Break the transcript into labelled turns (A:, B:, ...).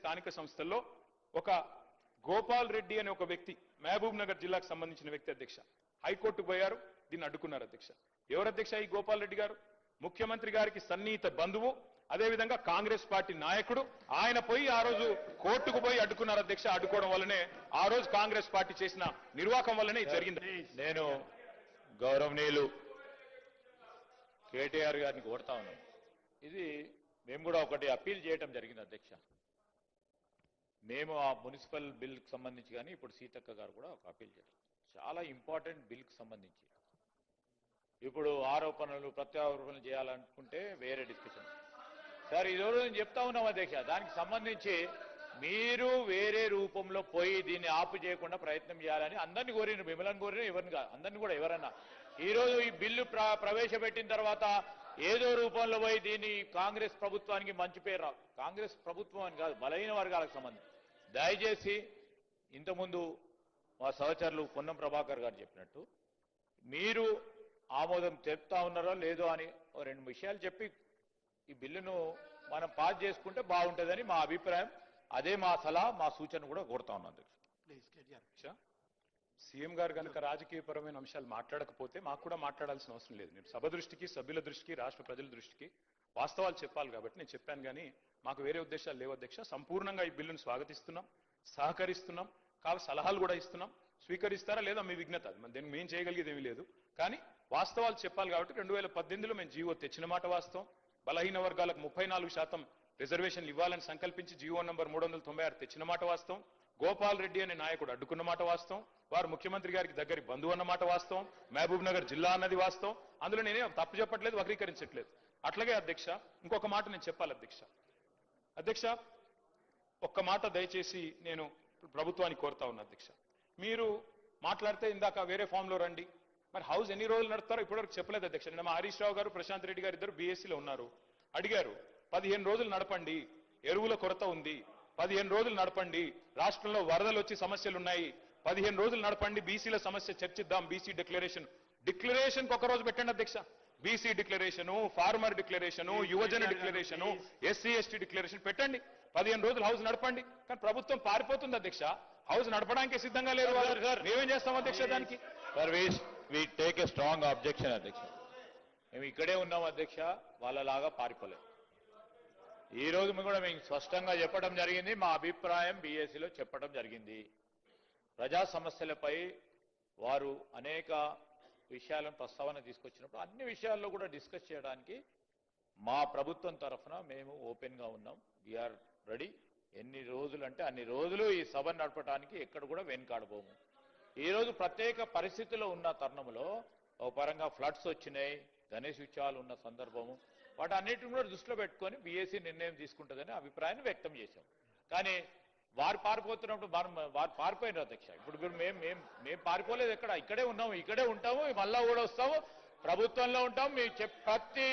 A: స్థానిక సంస్థల్లో ఒక గోపాల్ రెడ్డి అనే ఒక వ్యక్తి మహబూబ్ నగర్ జిల్లాకు సంబంధించిన వ్యక్తి అధ్యక్ష హైకోర్టుకు పోయారు, దీన్ని అడ్డుకున్నారు అధ్యక్ష. ఎవరు అధ్యక్ష ఈ గోపాల్ రెడ్డి గారు? ముఖ్యమంత్రి గారికి సన్నిహిత బంధువు, అదేవిధంగా కాంగ్రెస్ పార్టీ నాయకుడు. ఆయన పోయి ఆ రోజు కోర్టుకు పోయి అడ్డుకున్నారు అధ్యక్ష. అడ్డుకోవడం వల్లనే ఆ రోజు కాంగ్రెస్ పార్టీ చేసిన నిర్వాహకం వల్లనే జరిగింది.
B: నేను గౌరవనీయులు కేటీఆర్ గారిని కోరుతా ఉన్నాను. ఇది మేము కూడా ఒకటి అప్పీల్ చేయడం జరిగింది అధ్యక్ష. మేము ఆ మున్సిపల్ బిల్కి సంబంధించి కానీ ఇప్పుడు సీతక్క గారు కూడా ఒక అప్పీల్ చేశారు. చాలా ఇంపార్టెంట్ బిల్కి సంబంధించి ఇప్పుడు ఆరోపణలు ప్రత్యారోపణలు చేయాలనుకుంటే వేరే డిస్కషన్. సార్ ఈరోజు నేను చెప్తా ఉన్నాం అధ్యక్ష, దానికి సంబంధించి మీరు వేరే రూపంలో పోయి దీన్ని ఆపు చేయకుండా ప్రయత్నం చేయాలని అందరినీ కోరిన, మిమ్మల్ని కోరిన, ఎవరిని కాదు, అందరినీ కూడా ఎవరన్నా ఈరోజు ఈ బిల్లు ప్రవేశపెట్టిన తర్వాత ఏదో రూపంలో పోయి దీన్ని కాంగ్రెస్ ప్రభుత్వానికి మంచి పేరు రాదు. కాంగ్రెస్ ప్రభుత్వం అని కాదు, బలహీన వర్గాలకు సంబంధించి దయచేసి ఇంతకుముందు మా సహచరులు పొన్నం ప్రభాకర్ గారు చెప్పినట్టు మీరు ఆమోదం చెప్తా ఉన్నారో లేదో అని రెండు విషయాలు చెప్పి ఈ బిల్లును మనం పాస్ చేసుకుంటే బాగుంటుందని మా అభిప్రాయం. అదే మా సలహా, మా సూచన కూడా కోరుతా ఉన్నాను అధ్యక్ష.
A: సీఎం గారు కనుక రాజకీయపరమైన అంశాలు మాట్లాడకపోతే మాకు కూడా మాట్లాడాల్సిన అవసరం లేదు. నేను సభ దృష్టికి, సభ్యుల దృష్టికి, రాష్ట్ర ప్రజల దృష్టికి వాస్తవాలు చెప్పాలి కాబట్టి నేను చెప్పాను. కానీ మాకు వేరే ఉద్దేశాలు లేవు అధ్యక్ష. సంపూర్ణంగా ఈ బిల్లును స్వాగతిస్తున్నాం, సహకరిస్తున్నాం, కావాలి సలహాలు కూడా ఇస్తున్నాం. స్వీకరిస్తారా లేదా మీ విజ్ఞత, దీన్ని మేము చేయగలిగేది ఏమీ లేదు. కానీ వాస్తవాలు చెప్పాలి కాబట్టి 2018లో మేము జీవో తెచ్చిన మాట వాస్తవం. బలహీన వర్గాలకు 34% రిజర్వేషన్లు ఇవ్వాలని సంకల్పించి జీవో నంబర్ 396 తెచ్చిన మాట వాస్తవం. గోపాల్ రెడ్డి అనే నాయకుడు అడ్డుకున్న మాట వాస్తవం. వారు ముఖ్యమంత్రి గారికి దగ్గరి బంధువు అన్న మాట వాస్తవం. మహబూబ్ నగర్ జిల్లా అన్నది వాస్తవం. అందులో నేనే తప్పు చెప్పట్లేదు, వక్రీకరించట్లేదు. అట్లాగే అధ్యక్ష ఇంకొక మాట నేను చెప్పాలి అధ్యక్ష. ఒక్క మాట దయచేసి నేను ప్రభుత్వాన్ని కోరుతా ఉన్నా అధ్యక్ష. మీరు మాట్లాడితే ఇందాక వేరే ఫామ్లో రండి, మరి హౌస్ ఎన్ని రోజులు నడుపుతారో ఇప్పటివరకు చెప్పలేదు అధ్యక్ష. నిన్న మా హరీష్ రావు గారు, ప్రశాంత్ రెడ్డి గారు ఇద్దరు బీఎస్సీలో ఉన్నారు, అడిగారు 15 రోజులు నడపండి, ఎరువుల కొరత ఉంది, 15 రోజులు నడపండి, రాష్ట్రంలో వరదలు వచ్చి సమస్యలు ఉన్నాయి, 15 రోజులు నడపండి, బీసీల సమస్య చర్చిద్దాం, బీసీ డిక్లరేషన్ ఒక రోజు పెట్టండి అధ్యక్ష. బీసీ డిక్లరేషను, ఫార్మర్ డిక్లరేషను, యువజన డిక్లరేషను, ఎస్సీ ఎస్టీ డిక్లరేషన్ పెట్టండి, 15 రోజులు హౌస్ నడపండి. కానీ ప్రభుత్వం పారిపోతుంది అధ్యక్ష, హౌస్ నడపడానికి సిద్ధంగా లేరు. మేమేం చేస్తాం అధ్యక్ష దానికి?
B: Service we take a strong objection అధ్యక్ష. మేము ఇక్కడే ఉన్నాం అధ్యక్ష, వాళ్ళలాగా పారిపోలేదు. ఈ రోజు కూడా మేము స్పష్టంగా చెప్పడం జరిగింది, మా అభిప్రాయం బీఎస్సీలో చెప్పడం జరిగింది. ప్రజా సమస్యలపై వారు అనేక విషయాలను ప్రస్తావన తీసుకొచ్చినప్పుడు అన్ని విషయాల్లో కూడా డిస్కస్ చేయడానికి మా ప్రభుత్వం తరఫున మేము ఓపెన్గా ఉన్నాం. We are ready. ఎన్ని రోజులు అంటే అన్ని రోజులు ఈ సభ నడపడానికి ఎక్కడ కూడా వెనుకాడబోము. ఈరోజు ప్రత్యేక పరిస్థితుల్లో ఉన్న తరుణంలో ఒక పరంగా ఫ్లడ్స్ వచ్చినాయి, గణేష్ ఉత్సవాలు ఉన్న సందర్భము, వాటి అన్నిటిని కూడా దృష్టిలో పెట్టుకొని బీఎస్సీ నిర్ణయం తీసుకుంటుందని అభిప్రాయాన్ని వ్యక్తం చేశాం. కానీ వారు పారిపోతున్నప్పుడు వారు పారిపోయినారు అధ్యక్ష. ఇప్పుడు మేము పారిపోలేదు, ఇక్కడే ఉన్నాము, ఇక్కడే ఉంటాము, మళ్ళా కూడా వస్తాము, ప్రభుత్వంలో ఉంటాము. ప్రతి